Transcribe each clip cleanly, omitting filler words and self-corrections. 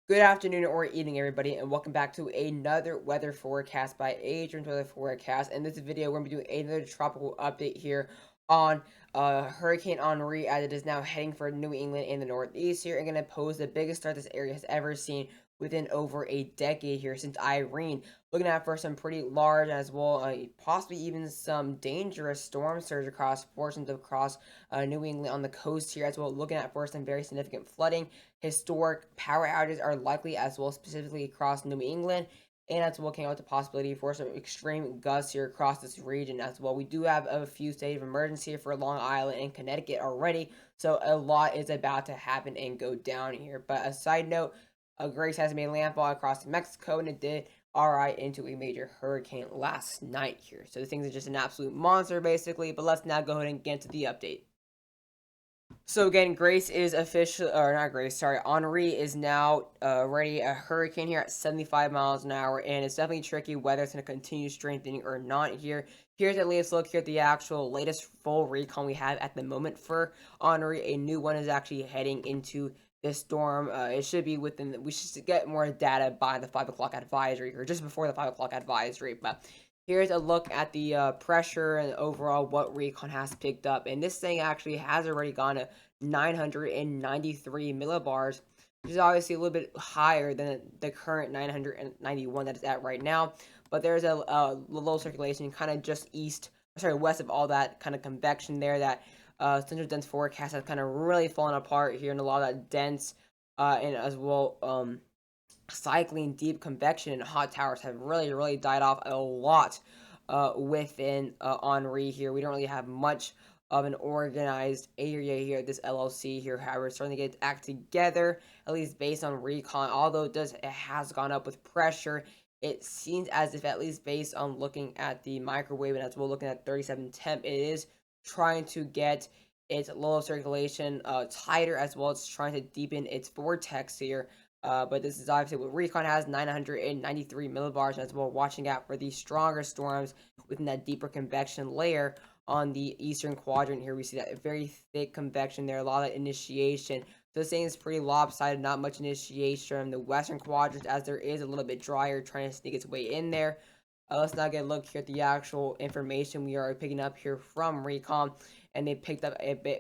Good afternoon or evening, everybody, and welcome back to another weather forecast by Adrian's Weather Forecast. In this video, we're going to be doing another tropical update here on Hurricane Henri, as it is now heading for New England in the Northeast here, and going to pose the biggest threat this area has ever seen within over a decade here since Irene. Looking at for some pretty large as well, possibly even some dangerous storm surge across portions of across New England on the coast here as well. Looking at for some very significant flooding. Historic power outages are likely as well, specifically across New England, and that's looking out the possibility for some extreme gusts here across this region as well. We do have a few states of emergency for Long Island and Connecticut already, so a lot is about to happen and go down here. But a side note, Grace has made landfall across Mexico, and it did alright into a major hurricane last night here. So the things are just an absolute monster, basically. But let's now go ahead and get into the update. So again, Grace is official, or not Grace, sorry, Henri is now already a hurricane here at 75 miles an hour, and it's definitely tricky whether it's going to continue strengthening or not here. Here's at least look here at the actual latest full recon we have at the moment for Henri. A new one is actually heading into this storm. It should be within, we should get more data by the 5 o'clock advisory, or just before the 5 o'clock advisory, but here's a look at the pressure and overall what recon has picked up. And this thing actually has already gone to 993 millibars, which is obviously a little bit higher than the current 991 that it's at right now. But there's a low circulation kind of just west of all that kind of convection there that central dense forecast has kind of really fallen apart here, and a lot of that dense and as well cycling deep convection and hot towers have really died off a lot within Henri here. We don't really have much of an organized area here. This LLC here, however, starting to get its act together, at least based on recon. Although it has gone up with pressure, it seems as if, at least based on looking at the microwave and as well looking at 37 temp, it is trying to get its low circulation tighter, as well as trying to deepen its vortex here. But this is obviously what Recon has, 993 millibars, as well, watching out for the stronger storms within that deeper convection layer on the eastern quadrant here. We see that very thick convection there, a lot of initiation. So this thing is pretty lopsided, not much initiation from the western quadrant, as there is a little bit drier trying to sneak its way in there. Let's now get a look here at the actual information we are picking up here from Recon, and they picked up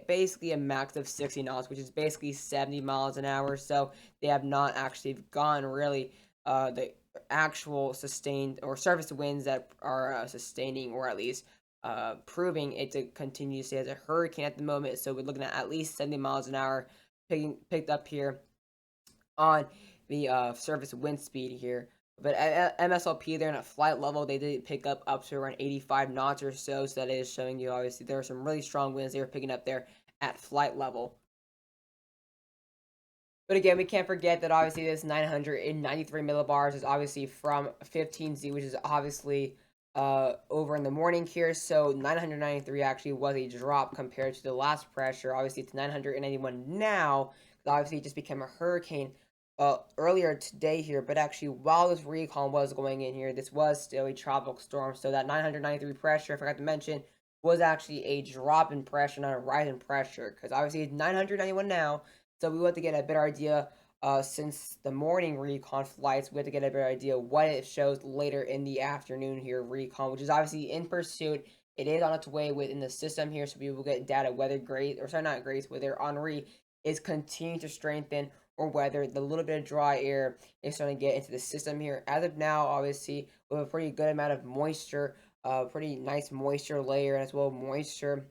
basically a max of 60 knots, which is basically 70 miles an hour. So they have not actually gone really the actual sustained or surface winds that are sustaining, or at least proving it to continue to stay as a hurricane at the moment. So we're looking at least 70 miles an hour picked up here on the surface wind speed here. But at MSLP, they're in a flight level. They did pick up to around 85 knots or so. So that is showing you, obviously, there are some really strong winds they were picking up there at flight level. But again, we can't forget that obviously this 993 millibars is obviously from 15Z, which is obviously over in the morning here. So 993 actually was a drop compared to the last pressure. Obviously, it's 991 now. Obviously, it just became a hurricane earlier today here. But actually, while this recon was going in here, this was still a tropical storm. So that 993 pressure, I forgot to mention, was actually a drop in pressure, not a rise in pressure. Because obviously, it's 991 now. So we want to get a better idea, since the morning recon flights, we have to get a better idea what it shows later in the afternoon here, recon, which is obviously in pursuit. It is on its way within the system here, so we will get data whether Grace, or sorry, not Grace, whether Henri is continuing to strengthen, or whether the little bit of dry air is starting to get into the system here. As of now, obviously, we have a pretty good amount of moisture, pretty nice moisture layer, as well moisture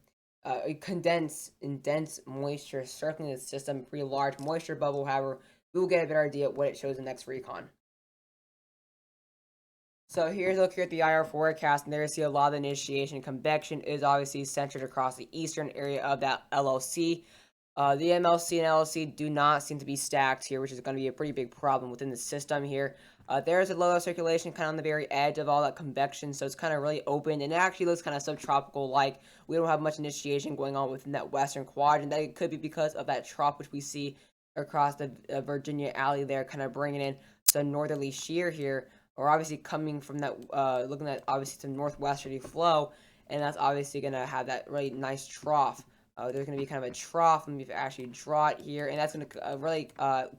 condensed and dense moisture circling the system, pretty large moisture bubble. However, we will get a better idea what it shows in the next recon. So here's a look here at the IR forecast, and there you see a lot of the initiation. Convection is obviously centered across the eastern area of that LLC. The MLC and LLC do not seem to be stacked here, which is going to be a pretty big problem within the system here. There's a low circulation kind of on the very edge of all that convection, so it's kind of really open, and it actually looks kind of subtropical, like we don't have much initiation going on within that western quadrant. That could be because of that trough which we see across the Virginia Alley there, kind of bringing in some northerly shear here, or obviously coming from that, looking at obviously some northwesterly flow, and that's obviously going to have that really nice trough There's going to be kind of a trough, and we've actually draw it here, and that's going to really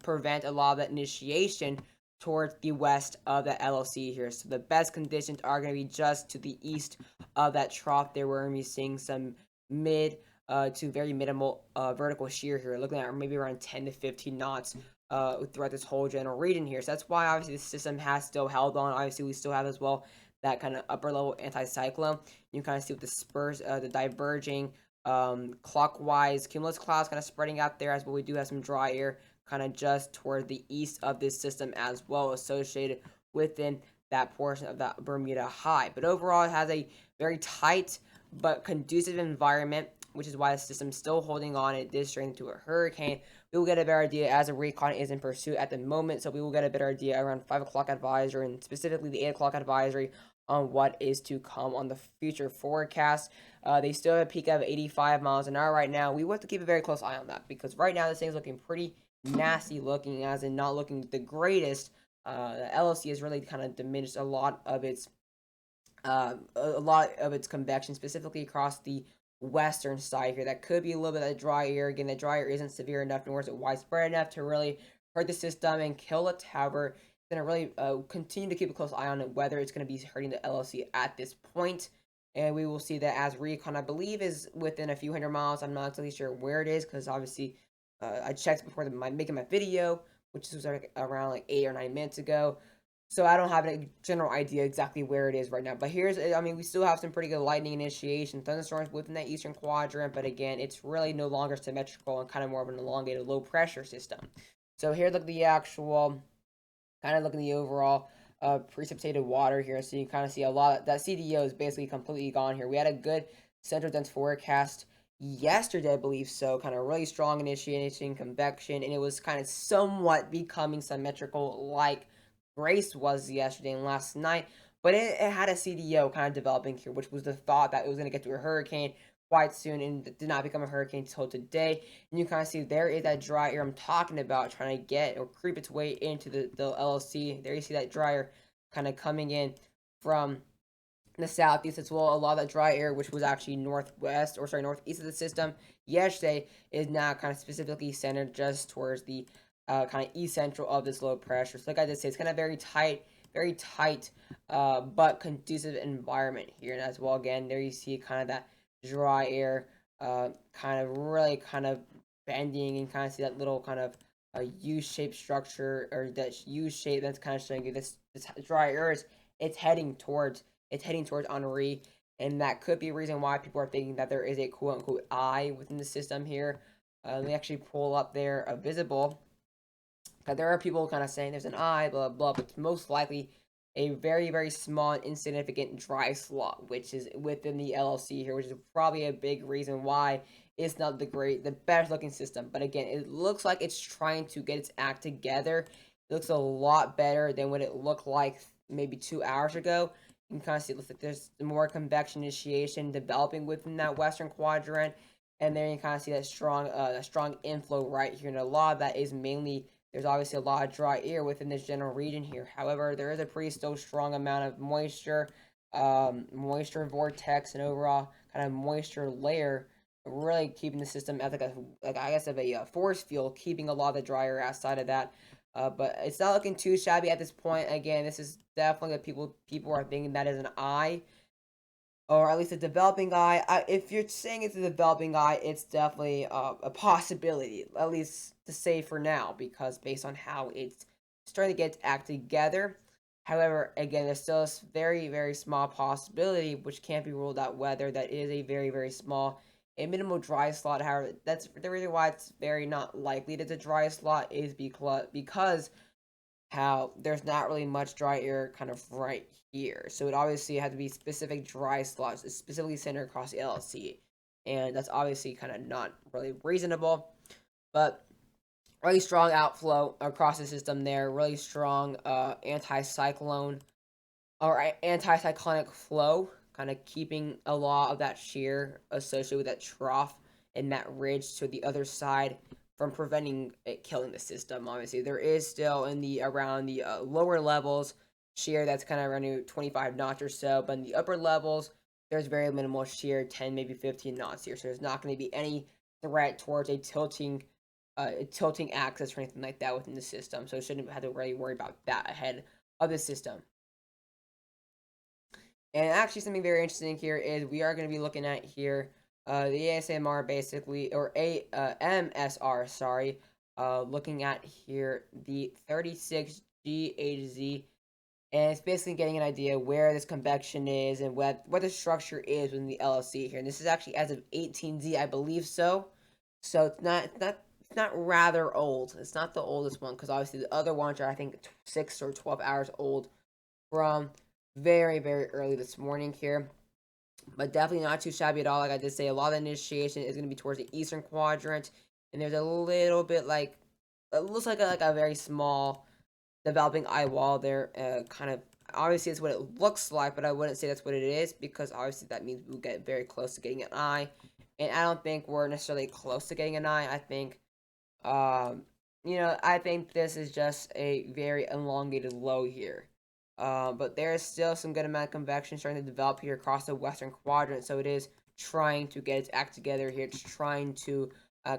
prevent a lot of that initiation towards the west of the LLC here. So the best conditions are going to be just to the east of that trough there. We're going to be seeing some mid to very minimal vertical shear here, looking at maybe around 10 to 15 knots throughout this whole general region here. So that's why obviously the system has still held on. Obviously we still have as well that kind of upper level anticyclone. You can kind of see with the spurs, the diverging clockwise cumulus clouds kind of spreading out there, as well we do have some dry air kind of just toward the east of this system as well, associated within that portion of that Bermuda High. But overall, it has a very tight but conducive environment, which is why the system's still holding on at this strength to a hurricane. We will get a better idea as a recon is in pursuit at the moment, so we will get a better idea around 5 o'clock advisory, and specifically the 8 o'clock advisory, on what is to come on the future forecast. They still have a peak of 85 miles an hour right now. We want to keep a very close eye on that, because right now this thing's looking pretty nasty looking, as in not looking the greatest. The LLC has really kind of diminished a lot of its convection, specifically across the western side here. That could be a little bit of dry air. Again, the dry air isn't severe enough, nor is it widespread enough to really hurt the system and kill it. However, it's going to really continue to keep a close eye on it, whether it's going to be hurting the LLC at this point. And we will see that as recon, I believe, is within a few hundred miles. I'm not exactly sure where it is, because obviously I checked before making my video, which was around like 8 or 9 minutes ago. So I don't have a general idea exactly where it is right now. But we still have some pretty good lightning initiation, thunderstorms within that eastern quadrant. But again, it's really no longer symmetrical and kind of more of an elongated low pressure system. So here, look at the actual, kind of look at the overall precipitated water here. So you kind of see a lot of that CDO is basically completely gone here. We had a good central dense forecast yesterday, I believe, so kind of really strong initiation convection, and it was kind of somewhat becoming symmetrical like Grace was yesterday and last night, but it had a CDO kind of developing here, which was the thought that it was going to get to a hurricane quite soon, and it did not become a hurricane until today. And you kind of see there is that dry air I'm talking about, trying to get or creep its way into the LLC. There you see that dry air kind of coming in from the southeast as well. A lot of that dry air, which was actually northeast of the system yesterday, is now kind of specifically centered just towards the kind of east central of this low pressure. So like I just say, it's kind of very tight, but conducive environment here. And as well, again, there you see kind of that dry air kind of really kind of bending, and kind of see that little kind of U-shaped structure, or that U shape that's kind of showing you this dry air is heading towards Henri, and that could be a reason why people are thinking that there is a quote unquote eye within the system here. Let me actually pull up there a visible. There are people kind of saying there's an eye, blah blah, but it's most likely a very very small and insignificant dry slot, which is within the LLC here, which is probably a big reason why it's not the best looking system. But again, it looks like it's trying to get its act together. It looks a lot better than what it looked like maybe 2 hours ago. You can kind of see it looks like there's more convection initiation developing within that western quadrant, and then you kind of see that strong inflow right here. And a lot of that is mainly, there's obviously a lot of dry air within this general region here. However, there is a pretty still strong amount of moisture vortex, and overall kind of moisture layer, really keeping the system as a force field, keeping a lot of the dry air outside of that. But it's not looking too shabby at this point. Again, this is definitely what people are thinking that is an eye, or at least a developing eye. If you're saying it's a developing eye, it's definitely a possibility, at least to say for now, because based on how it's starting to get its act together. However, again, there's still a very, very small possibility, which can't be ruled out, whether that is a very, very small, a minimal dry slot. However, that's the reason why it's very not likely that it's a dry slot, is because how there's not really much dry air kind of right here. So it obviously had to be specific dry slots, specifically centered across the LLC. And that's obviously kind of not really reasonable. But really strong outflow across the system there. Really strong anticyclone or anticyclonic flow, kind of keeping a lot of that shear associated with that trough and that ridge to the other side from preventing it killing the system. Obviously, there is still around the lower levels shear that's kind of around 25 knots or so, but in the upper levels, there's very minimal shear, 10 maybe 15 knots here. So there's not going to be any threat towards a tilting axis or anything like that within the system. So shouldn't have to really worry about that ahead of the system. And actually, something very interesting here is we are going to be looking at here the ASMR basically, or MSR, sorry, looking at here the 36G A to Z, and it's basically getting an idea where this convection is and what the structure is within the LLC here. And this is actually as of 18Z, I believe so. So it's not rather old. It's not the oldest one because obviously the other ones are I think 6 or 12 hours old from very early this morning here. But definitely not too shabby at all. Like I did say, a lot of the initiation is going to be towards the eastern quadrant, and there's a little bit like it looks like a very small developing eye wall there. Kind of obviously it's what it looks like, but I wouldn't say that's what it is because obviously that means we'll get very close to getting an eye, and I don't think we're necessarily close to getting an eye. I think, um, I think this is just a very elongated low here. But there is still some good amount of convection starting to develop here across the western quadrant, so it is trying to get its act together here. It's trying to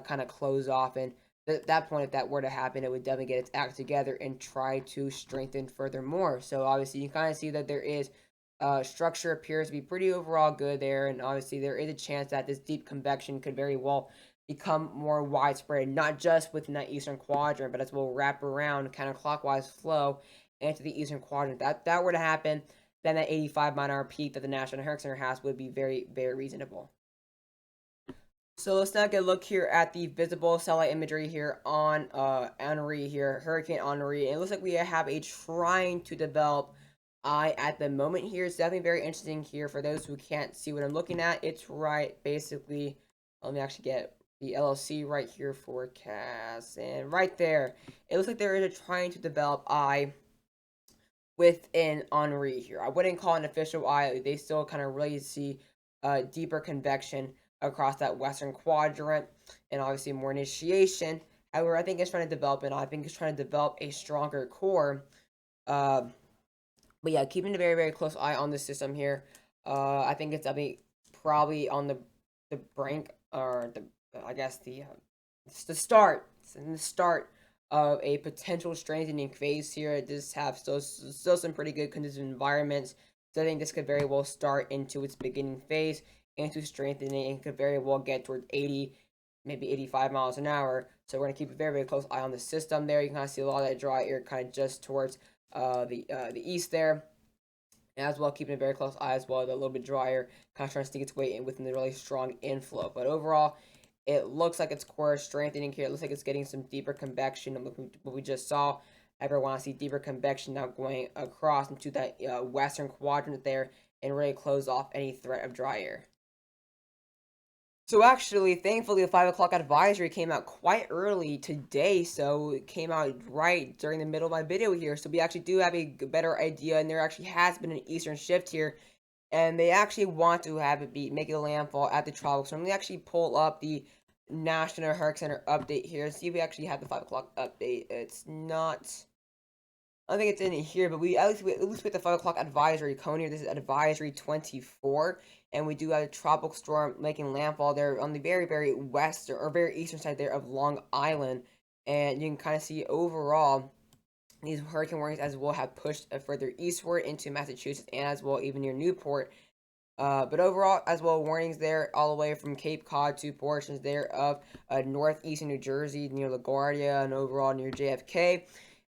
kind of close off, and at that point, if that were to happen, it would definitely get its act together and try to strengthen furthermore. So obviously, you kind of see that there is structure appears to be pretty overall good there, and obviously there is a chance that this deep convection could very well become more widespread, not just within that eastern quadrant, but as well wrap around counterclockwise flow into the eastern quadrant. That were to happen, then that 85-mile-an-hour peak that the National Hurricane Center has would be very reasonable. So let's now get a look here at the visible satellite imagery here on Henri here, Hurricane Henri. And it looks like we have a trying to develop eye at the moment here. It's definitely very interesting here for those who can't see what I'm looking at. It's right basically, let me actually get the LLC right here forecast. And right there, it looks like there is a trying to develop eye within Henri here. I wouldn't call it an official eye. They still kind of really see deeper convection across that western quadrant and obviously more initiation. However, I think it's trying to develop it. I think it's trying to develop a stronger core. Uh, but yeah, keeping a very close eye on the system here. I think it's probably on the brink or the I guess it's the start. It's in the start of a potential strengthening phase here. It does have still some pretty good conditions environments. So I think this could very well start into its beginning phase into strengthening and could very well get towards 80, maybe 85 miles an hour. So we're going to keep a very close eye on the system there. You can kind of see a lot of that dry air kind of just towards the east there. And as well, keeping a very close eye as well, a little bit drier, kind of trying to sneak its way in within the really strong inflow. But overall, it looks like its core is strengthening here. It looks like it's getting some deeper convection than what we just saw. Ever want to see deeper convection now going across into that western quadrant there and really close off any threat of dry air. So actually, thankfully, the 5 o'clock advisory came out quite early today, so it came out right during the middle of my video here. So we actually do have a better idea, and there actually has been an eastern shift here, and they actually want to have it be making a landfall at the tropical storm. Let me actually pull up the National Hurricane Center update here and see if we actually have the 5 o'clock update. It's not. I don't think it's in here, but we at least with the 5 o'clock advisory cone here. This is advisory 24, and we do have a tropical storm making landfall there on the very western or very eastern side there of Long Island, and you can kind of see overall these hurricane warnings as well have pushed further eastward into Massachusetts and as well even near Newport. But overall, as well, warnings there all the way from Cape Cod to portions there of northeastern New Jersey near LaGuardia and overall near JFK.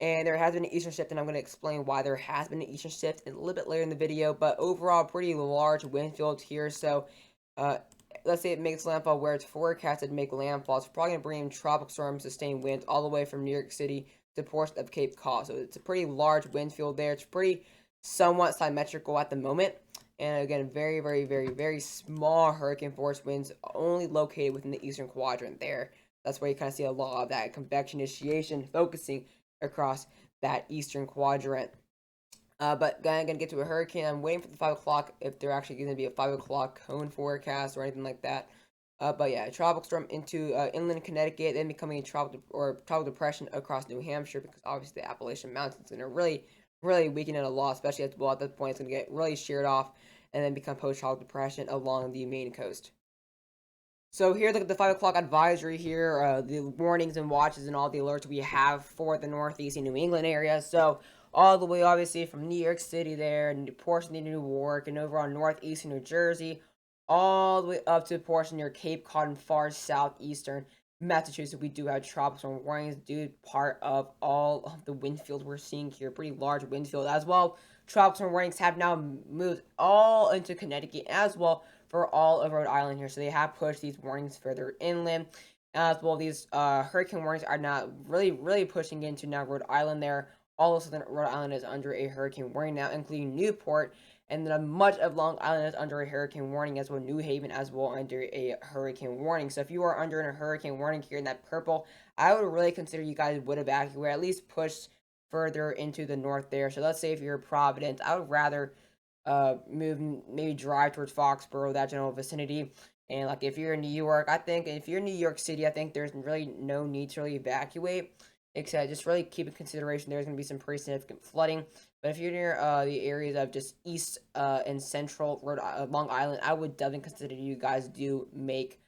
And there has been an eastern shift, and I'm going to explain why there has been an eastern shift a little bit later in the video. But overall, pretty large wind field here. So let's say it makes landfall where it's forecasted to make landfall. It's probably going to bring in tropical storm sustained winds all the way from New York City to portions of Cape Cod. So it's a pretty large wind field there. It's pretty somewhat symmetrical at the moment. And again, very small hurricane force winds only located within the eastern quadrant there. That's where you kind of see a lot of that convection initiation focusing across that eastern quadrant. But gonna get to a hurricane. I'm waiting for the 5 o'clock if they're actually going to be a 5 o'clock cone forecast or anything like that. But yeah, a tropical storm into inland Connecticut, then becoming a tropical depression across New Hampshire because obviously the Appalachian Mountains are really weaken it a lot, especially at that point it's going to get really sheared off and then become post-tropical depression along the Maine coast. So here, look at the 5 o'clock advisory here, the warnings and watches and all the alerts we have for the Northeast and New England area. So all the way, obviously, from New York City there, and portion of New York, and over on northeastern New Jersey, all the way up to a portion near Cape Cod and far southeastern Massachusetts. We do have tropical warnings due to part of all of the wind field we're seeing here. Pretty large wind field as well. Tropical warnings have now moved all into Connecticut as well for all of Rhode Island here. So they have pushed these warnings further inland. As well, these hurricane warnings are not really pushing into now Rhode Island there. All of Southern Rhode Island is under a hurricane warning now, including Newport. And then much of Long Island is under a hurricane warning as well. New Haven as well under a hurricane warning. So if you are under a hurricane warning here in that purple, I would really consider you guys would evacuate, at least push further into the north there. So let's say if you're Providence, I would rather move, maybe drive towards Foxborough, that general vicinity. And like if you're in New York, I think if you're in New York City, I think there's really no need to really evacuate, except just really keep in consideration there's going to be some pretty significant flooding. But if you're near the areas of just east and central Long Island, I would definitely consider you guys do make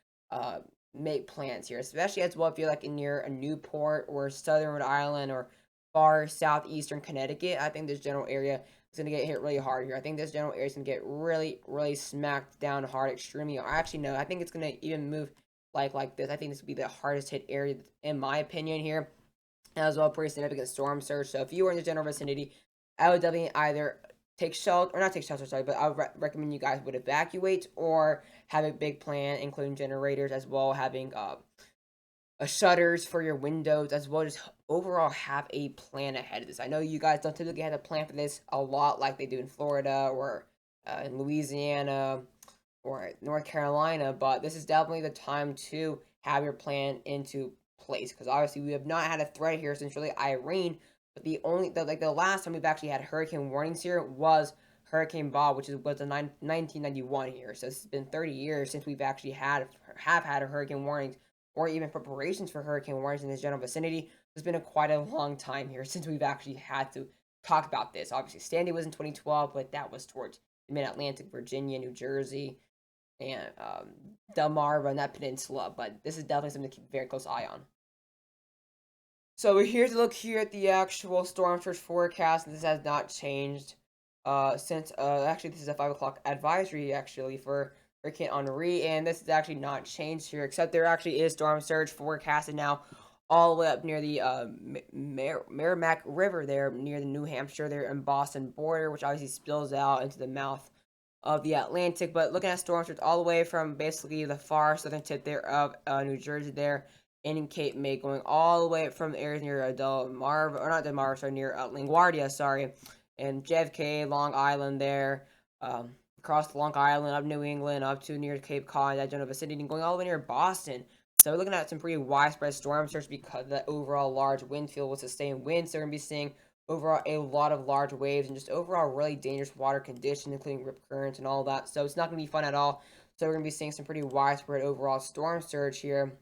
plans here, especially as well if you're like near a Newport or Southern Rhode Island or far southeastern Connecticut. I think this general area is going to get hit really hard here. I think this general area is going to get really smacked down hard, extremely. Actually, no, I think it's going to even move like this. I think this would be the hardest hit area, in my opinion, here. As well, pretty significant storm surge. So if you were in the general vicinity, I would definitely either take shelter, or not take shelter, sorry, but I would recommend you guys would evacuate or have a big plan, including generators as well, having shutters for your windows as well. Just overall have a plan ahead of this. I know you guys don't typically have a plan for this a lot like they do in Florida or in Louisiana or North Carolina, but this is definitely the time to have your plan into place, because obviously we have not had a threat here since really Irene. But the last time we've actually had hurricane warnings here was Hurricane Bob, which was in 1991 here. So it's been 30 years since we've actually have had a hurricane warnings or even preparations for hurricane warnings in this general vicinity. It's been quite a long time here since we've actually had to talk about this. Obviously, Sandy was in 2012, but that was towards the Mid-Atlantic, Virginia, New Jersey, and Delmarva and that peninsula. But this is definitely something to keep a very close eye on. So here's a look here at the actual storm surge forecast. This has not changed since actually this is a 5 o'clock advisory actually for Hurricane Henri, and this is actually not changed here, except there actually is storm surge forecasted now all the way up near the Merrimack River there, near the New Hampshire there and Boston border, which obviously spills out into the mouth of the Atlantic. But looking at storm surge all the way from basically the far southern tip there of New Jersey there in Cape May, going all the way from areas near Delmarva, or not Delmarva, sorry, near LaGuardia, sorry, and JFK, Long Island there, across Long Island, up New England, up to near Cape Cod, that general vicinity, and going all the way near Boston. So we're looking at some pretty widespread storm surge because the overall large wind field will sustain winds. So we're going to be seeing overall a lot of large waves and just overall really dangerous water conditions, including rip currents and all that. So it's not going to be fun at all. So we're going to be seeing some pretty widespread overall storm surge here.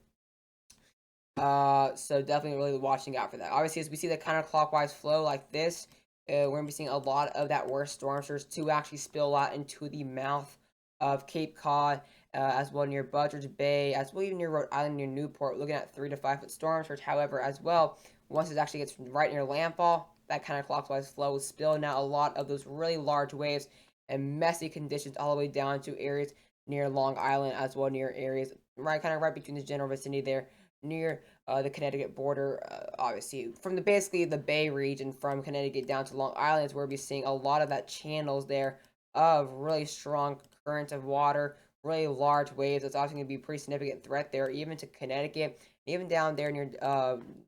So definitely really watching out for that. Obviously, as we see the counterclockwise flow like this, we're going to be seeing a lot of that worst storm surge to actually spill out into the mouth of Cape Cod, as well near Butteridge Bay, as well even near Rhode Island, near Newport, looking at 3 to 5 foot storm surge. However, as well, once it actually gets right near landfall, that counterclockwise flow will spill out a lot of those really large waves and messy conditions all the way down to areas near Long Island, as well near areas right between the general vicinity there, near the Connecticut border. Obviously, from basically the Bay region, from Connecticut down to Long Island, is where we're seeing a lot of that channels there of really strong currents of water, really large waves. It's obviously going to be a pretty significant threat there, even to Connecticut, even down there near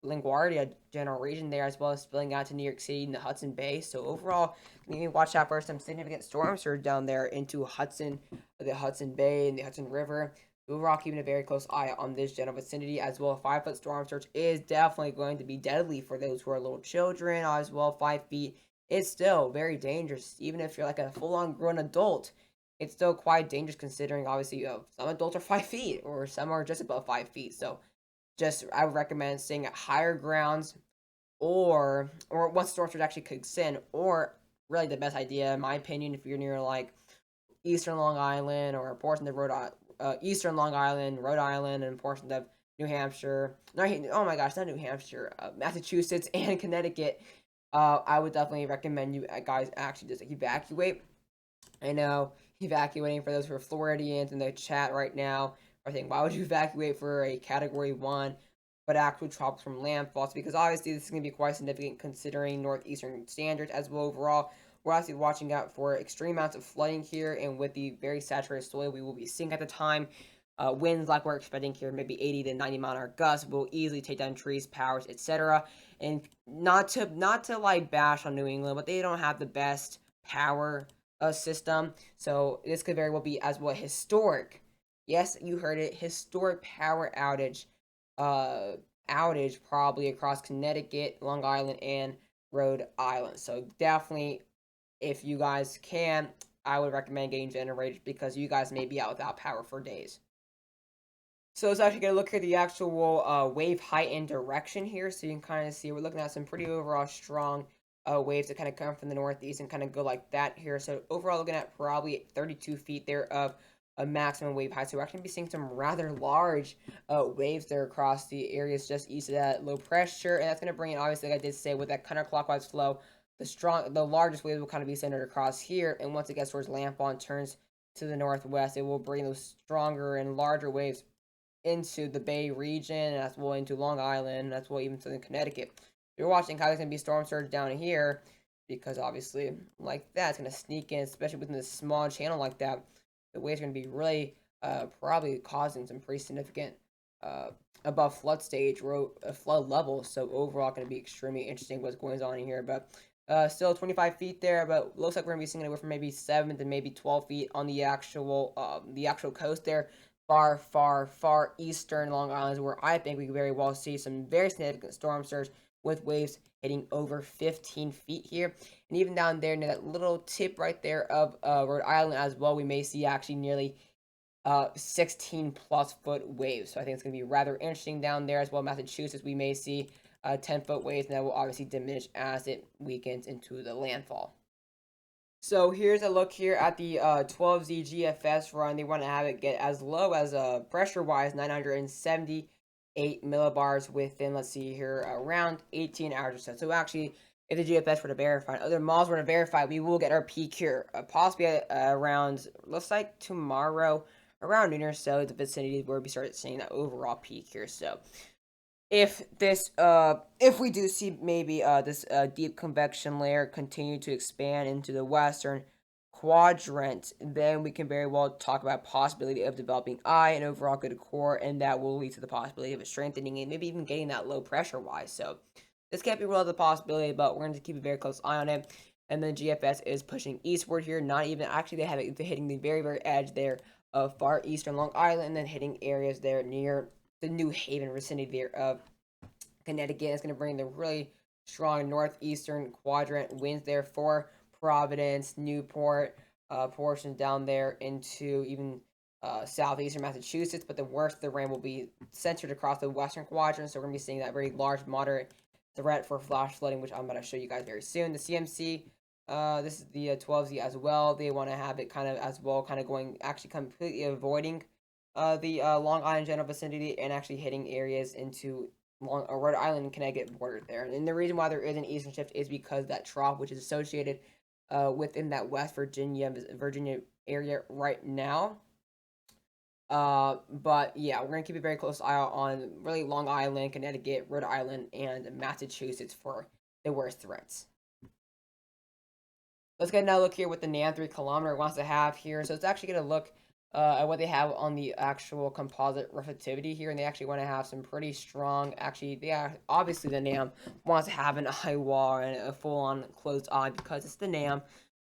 LaGuardia general region there, as well as spilling out to New York City and the Hudson Bay. So overall, you need to watch out for some significant storm surge down there into Hudson, the Hudson Bay and the Hudson River. Overall, keeping a very close eye on this general vicinity as well. 5 foot storm surge is definitely going to be deadly for those who are little children as well. 5 feet is still very dangerous, even if you're like a full-on grown adult. It's still quite dangerous considering obviously some adults are 5 feet or some are just above 5 feet. So just I would recommend staying at higher grounds or once storm surge actually kicks in, or really the best idea in my opinion if you're near like Eastern Long Island or portions of eastern Long Island, Rhode Island, and portions of New Hampshire. No, oh my gosh, not New Hampshire, Massachusetts and Connecticut. I would definitely recommend you guys actually just evacuate. I know evacuating for those who are Floridians in the chat right now are thinking, why would you evacuate for a Category 1 but actual drops from landfalls? Because obviously this is going to be quite significant considering northeastern standards as well overall. We're actually watching out for extreme amounts of flooding here, and with the very saturated soil we will be seeing at the time, winds like we're expecting here, maybe 80 to 90-mile-an-hour gusts, will easily take down trees, powers, etc. And not to like bash on New England, but they don't have the best power system. So this could very well be as well historic. Yes, you heard it. Historic power outage. Uh, outage probably across Connecticut, Long Island, and Rhode Island. So definitely, if you guys can, I would recommend getting generators because you guys may be out without power for days. So let's actually get a look at the actual wave height and direction here. So you can kind of see we're looking at some pretty overall strong waves that kind of come from the northeast and kind of go like that here. So overall looking at probably 32 feet there of a maximum wave height. So we're actually going to be seeing some rather large waves there across the areas just east of that low pressure. And that's going to bring it, obviously, like I did say, with that counterclockwise flow, the largest waves will kind of be centered across here. And once it gets towards landfall and turns to the northwest, it will bring those stronger and larger waves into the Bay region, as well into Long Island, as well even southern Connecticut. You're watching how there's going to be storm surge down here, because obviously, like that, it's going to sneak in, especially within this small channel like that. The waves are going to be really probably causing some pretty significant above flood stage, flood level. So overall, going to be extremely interesting what's going on here. But still 25 feet there, but looks like we're going to be seeing anywhere from maybe 7 to maybe 12 feet on the actual coast there. Far eastern Long Island, where I think we could very well see some very significant storm surge with waves hitting over 15 feet here. And even down there near that little tip right there of Rhode Island as well, we may see actually nearly 16 plus foot waves. So I think it's going to be rather interesting down there as well. Massachusetts, we may see 10-foot waves, and that will obviously diminish as it weakens into the landfall. So here's a look here at the 12Z GFS run. They want to have it get as low as pressure-wise 978 millibars within, let's see here, around 18 hours or so. So actually, if the GFS were to verify, other models were to verify, we will get our peak here, possibly around, looks like tomorrow, around noon or so, the vicinity where we start seeing that overall peak here. So if we do see maybe this deep convection layer continue to expand into the western quadrant, then we can very well talk about possibility of developing eye and overall good core, and that will lead to the possibility of it strengthening and maybe even getting that low pressure wise. So this can't be ruled out the possibility, but we're going to keep a very close eye on it. And then GFS is pushing eastward here, not even actually they have it hitting the very edge there of far eastern Long Island, and then hitting areas there near the New Haven vicinity there of Connecticut. It's going to bring the really strong northeastern quadrant winds there for Providence, Newport, portions down there into even southeastern Massachusetts. But the worst of the rain will be centered across the western quadrant. So we're going to be seeing that very large, moderate threat for flash flooding, which I'm going to show you guys very soon. The CMC, this is the 12Z as well. They want to have it kind of as well, kind of going, actually completely avoiding the Long Island general vicinity and actually hitting areas into Rhode Island and Connecticut border there. And the reason why there is an eastern shift is because that trough, which is associated within that West Virginia area right now. But yeah, we're gonna keep a very close eye out on really Long Island, Connecticut, Rhode Island, and Massachusetts for the worst threats. Let's get another look here what the NAM 3 kilometer wants to have here. So it's actually gonna look at what they have on the actual composite reflectivity here, and they actually want to have some pretty strong, actually, obviously the NAM wants to have an eye wall and a full-on closed eye because it's the NAM,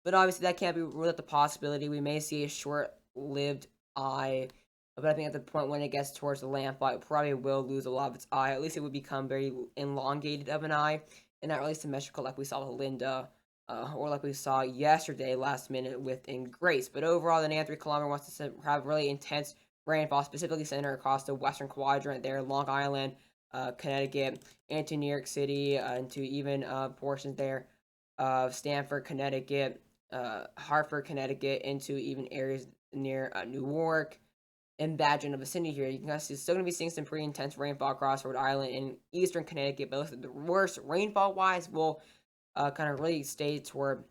but obviously that can't be ruled out the possibility. We may see a short-lived eye, but I think at the point when it gets towards the landfall, it probably will lose a lot of its eye. At least it would become very elongated of an eye, and not really symmetrical like we saw with Linda, or like we saw yesterday, last minute within Grace. But overall, the NAM 3 kilometer wants to have really intense rainfall, specifically centered across the western quadrant there, Long Island, Connecticut, into New York City, into even portions there of Stamford, Connecticut, Hartford, Connecticut, into even areas near Newark, in that general vicinity here. You can kind of see still going to be seeing some pretty intense rainfall across Rhode Island and eastern Connecticut, but the worst rainfall wise will kind of really stay toward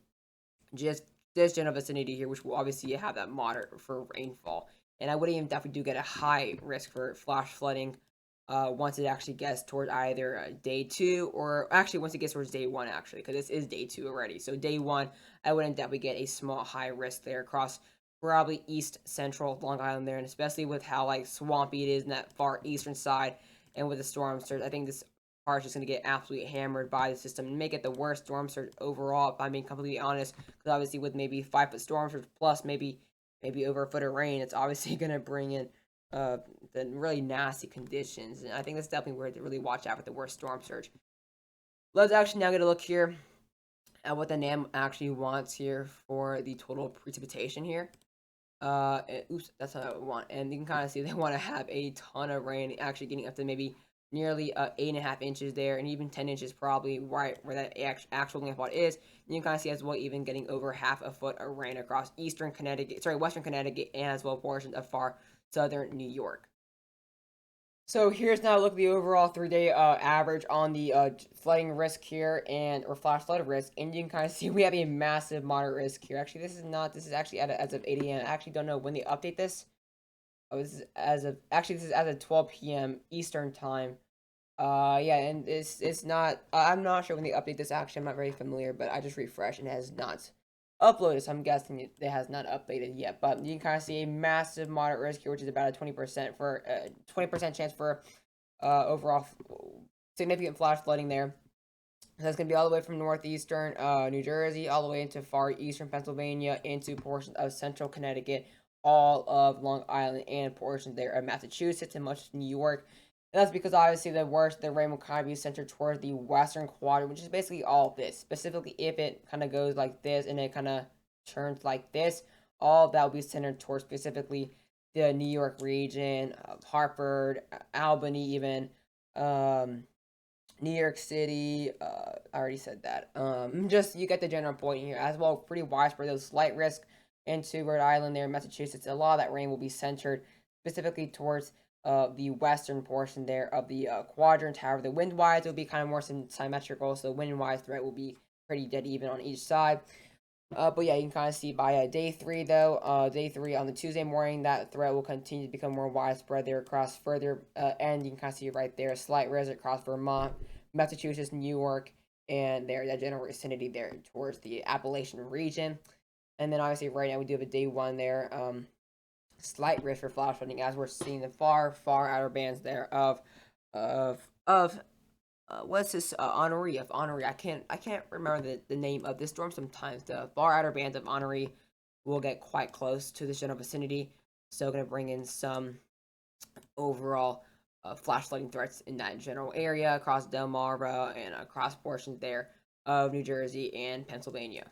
just this general vicinity here, which will obviously have that moderate for rainfall. And I would even definitely do get a high risk for flash flooding once it actually gets towards either day 2 or actually once it gets towards day 1 actually, because this is day 2 already. So day 1, I wouldn't definitely get a small high risk there across probably east central Long Island there, and especially with how like swampy it is in that far eastern side, and with the storm surge, I think this part is just going to get absolutely hammered by the system and make it the worst storm surge overall, if I'm being completely honest. Because obviously, with maybe 5 foot storm surge plus maybe over a foot of rain, it's obviously going to bring in the really nasty conditions. And I think that's definitely where to really watch out for the worst storm surge. Let's actually now get a look here at what the NAM actually wants here for the total precipitation here. Oops, that's what I want. And you can kind of see they want to have a ton of rain, actually getting up to maybe nearly 8.5 inches there, and even 10 inches probably right where that actual landfall is. And you can kind of see as well even getting over half a foot of rain across western Connecticut, and as well portions of far southern New York. So here's now a look at the overall 3-day average on the flooding risk here or flash flood risk, and you can kind of see we have a massive moderate risk here. Actually, this is actually as of 8 a.m. I actually don't know when they update this. Oh, this is as of 12 p.m. Eastern time. Yeah, and it's not. I'm not sure when they update this. Actually, I'm not very familiar, but I just refreshed and it has not uploaded. So I'm guessing it has not updated yet. But you can kind of see a massive moderate risk here, which is about a 20% for 20% chance for overall significant flash flooding there. So that's gonna be all the way from northeastern New Jersey, all the way into far eastern Pennsylvania, into portions of central Connecticut, all of Long Island, and portions there of Massachusetts and much of New York. And that's because obviously the rain will kind of be centered towards the western quadrant, which is basically all of this. Specifically, if it kind of goes like this and it kind of turns like this, all of that will be centered towards specifically the New York region, Hartford, Albany, even. New York City, I already said that. Just you get the general point here as well. Pretty widespread, those slight risk into Rhode Island there, Massachusetts. A lot of that rain will be centered specifically towards the western portion there of the quadrant. However, the wind wise will be kind of more symmetrical, so the wind wise threat will be pretty dead even on each side. But yeah, you can kind of see by day 3 though, day 3 on the Tuesday morning, that threat will continue to become more widespread there across further end. You can kind of see right there, slight risk across Vermont, Massachusetts, New York, and there that general vicinity there towards the Appalachian region. And then obviously right now we do have a day 1 there, slight risk for flash flooding as we're seeing the far outer bands there of what's this Henri of Henri. I can't remember the name of this storm. Sometimes the far outer bands of Henri will get quite close to the general vicinity, so going to bring in some overall flash flooding threats in that general area across Delmarva and across portions there of New Jersey and Pennsylvania.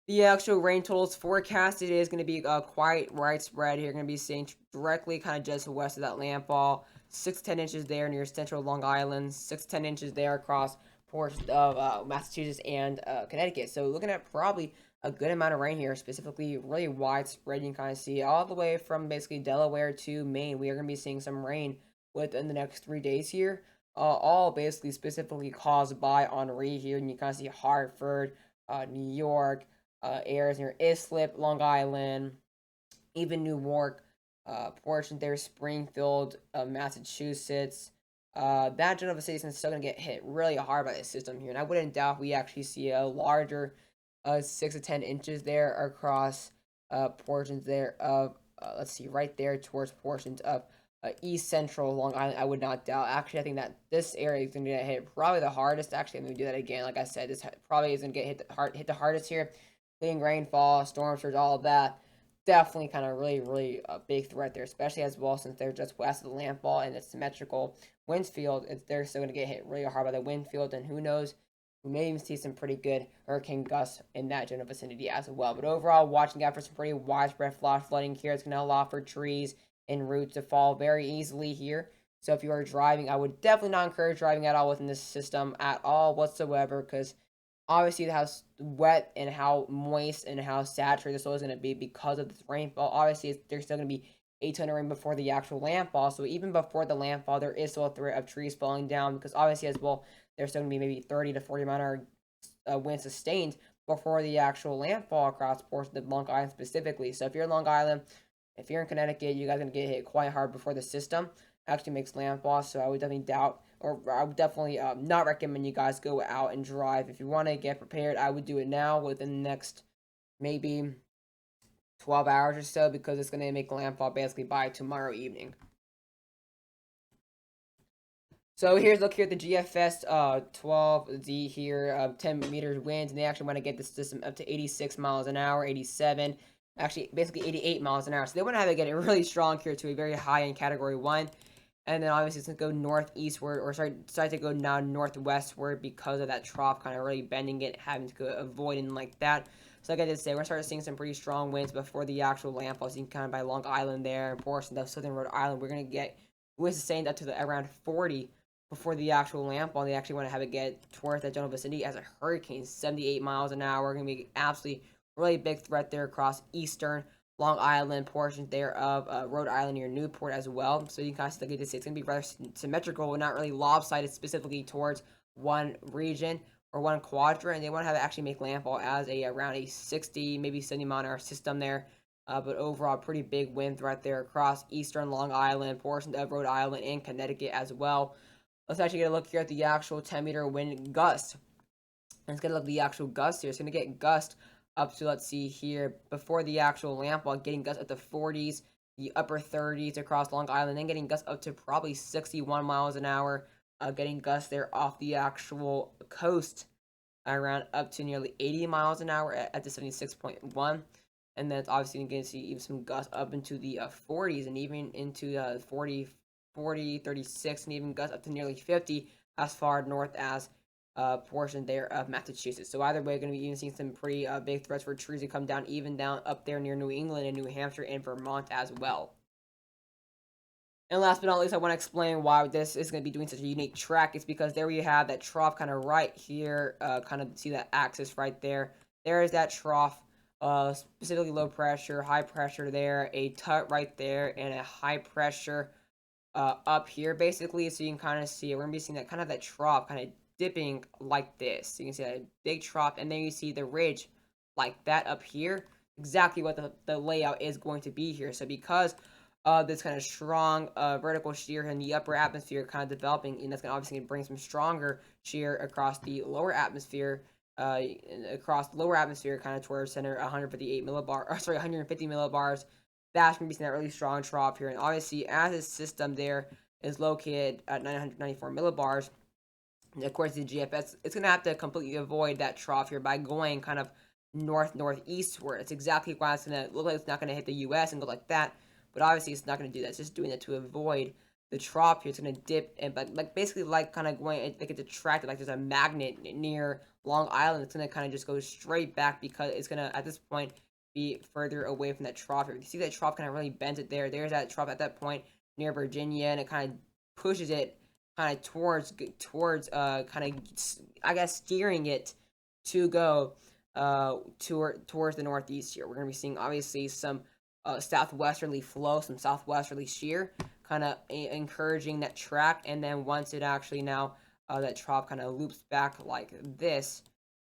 The actual rain totals forecasted is going to be quite widespread here. Going to be seeing directly kind of just west of that landfall. 6 to 10 inches there near central Long Island. 6 to 10 inches there across portions of Massachusetts and Connecticut. So looking at probably a good amount of rain here, specifically really widespread. You can kind of see all the way from basically Delaware to Maine. We are going to be seeing some rain within the next 3 days here. All basically specifically caused by Henri here. And you kind of see Hartford, New York, areas near Islip, Long Island, even Newark, portion there, Springfield, Massachusetts. That general vicinity is still going to get hit really hard by the system here. And I wouldn't doubt we actually see a larger 6 to 10 inches there across portions there of, let's see, right there towards portions of east central Long Island. I would not doubt. Actually, I think that this area is going to get hit probably the hardest. Actually, I'm going to do that again. Like I said, this probably is going to get hit the hardest here. Including rainfall, storm surge, all of that. Definitely kind of really a big threat there, especially as well since they're just west of the landfall and it's symmetrical wind field. They're still going to get hit really hard by the wind field, and who knows, we may even see some pretty good hurricane gusts in that general vicinity as well. But overall, watching out for some pretty widespread flash flooding here. It's going to allow for trees and roots to fall very easily here. So if you are driving, I would definitely not encourage driving at all within this system at all whatsoever, because obviously how wet and how moist and how saturated the soil is going to be because of this rainfall. Obviously, there's still going to be a ton of rain before the actual landfall. So even before the landfall, there is still a threat of trees falling down because obviously as well, there's still going to be maybe 30 to 40 mile an hour wind sustained before the actual landfall across portions of Long Island specifically. So if you're in Long Island, if you're in Connecticut, you guys are going to get hit quite hard before the system actually makes landfall. So I would definitely I would definitely not recommend you guys go out and drive. If you want to get prepared, I would do it now within the next maybe 12 hours or so because it's going to make landfall basically by tomorrow evening. So here's look here at the GFS 12Z here, 10 meters winds, and they actually want to get the system up to 86 miles an hour, 87, actually basically 88 miles an hour. So they want to have it getting really strong here to a very high in Category 1. And then obviously it's going to go northeastward, or sorry, decide to go now northwestward because of that trough kind of really bending it, having to go avoiding like that. So like I did say, we're going to start seeing some pretty strong winds before the actual landfall. So you can kind of by Long Island there, and portions of southern Rhode Island, we're going to get winds sustained up to around 40 before the actual landfall. They actually want to have it get towards that general vicinity as a hurricane, 78 miles an hour. Going to be absolutely really big threat there across eastern Long Island, portions there of Rhode Island near Newport as well. So you can kind of get to see it's going to be rather symmetrical, not really lopsided specifically towards one region or one quadrant. And they want to have it actually make landfall as around a 60, maybe 70 mile an hour system there. But overall, pretty big wind threat there across eastern Long Island, portions of Rhode Island, and Connecticut as well. Let's actually get a look here at the actual 10-meter wind gust. Let's get a look at the actual gust here. It's going to get gust up to, let's see here, before the actual landfall, getting gusts up to 40s, the upper 30s across Long Island, then getting gusts up to probably 61 miles an hour, getting gusts there off the actual coast around up to nearly 80 miles an hour at the 76.1. And then it's obviously going to see even some gusts up into the 40s and even into 40, 36, and even gusts up to nearly 50 as far north as portion there of Massachusetts. So either way, going to be even seeing some pretty big threats for trees to come down, even down up there near New England and New Hampshire and Vermont as well. And last but not least, I want to explain why this is going to be doing such a unique track. It's because there we have that trough kind of right here, kind of see that axis right there. There is that trough, specifically low pressure, high pressure there, a tut right there, and a high pressure up here basically. So you can kind of see, we're going to be seeing that kind of that trough kind of dipping like this. So you can see that big trough, and then you see the ridge like that up here. Exactly what the layout is going to be here. So because this kind of strong vertical shear in the upper atmosphere kind of developing, and that's going to obviously bring some stronger shear across the lower atmosphere, kind of towards center 158 millibar, or sorry, 150 millibars. That's going to be seeing that really strong trough here. And obviously, as this system there is located at 994 millibars, according to the GFS, it's going to have to completely avoid that trough here by going kind of northeastward. It's exactly why it's going to look like it's not going to hit the U.S. and go like that. But obviously, it's not going to do that. It's just doing that to avoid the trough here. It's going to dip and like basically like kind of going like it's attracted, like there's a magnet near Long Island. It's going to kind of just go straight back because it's going to at this point be further away from that trough here. You see that trough kind of really bends it there. There's that trough at that point near Virginia, and it kind of pushes it kind of towards kind of I guess steering it to go towards the northeast here. We're going to be seeing obviously some southwesterly flow, some southwesterly shear, kind of encouraging that track. And then once it actually now that trough kind of loops back like this,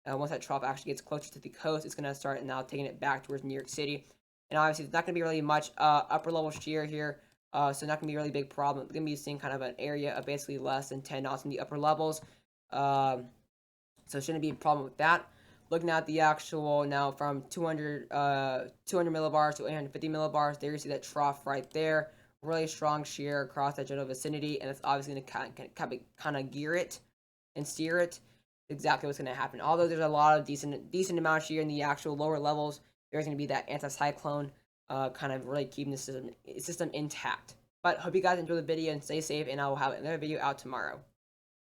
once that trough actually gets closer to the coast, it's going to start now taking it back towards New York City. And obviously, it's not going to be really much upper level shear here. So not going to be a really big problem. It's going to be seeing kind of an area of basically less than 10 knots in the upper levels. So it shouldn't be a problem with that. Looking at the actual now from 200 millibars to 850 millibars, there you see that trough right there. Really strong shear across that general vicinity, and it's obviously going to kind of gear it and steer it. Exactly what's going to happen. Although there's a lot of decent amount of shear in the actual lower levels, there's going to be that anticyclone kind of really keeping the system intact. But hope you guys enjoy the video and stay safe, and I will have another video out tomorrow.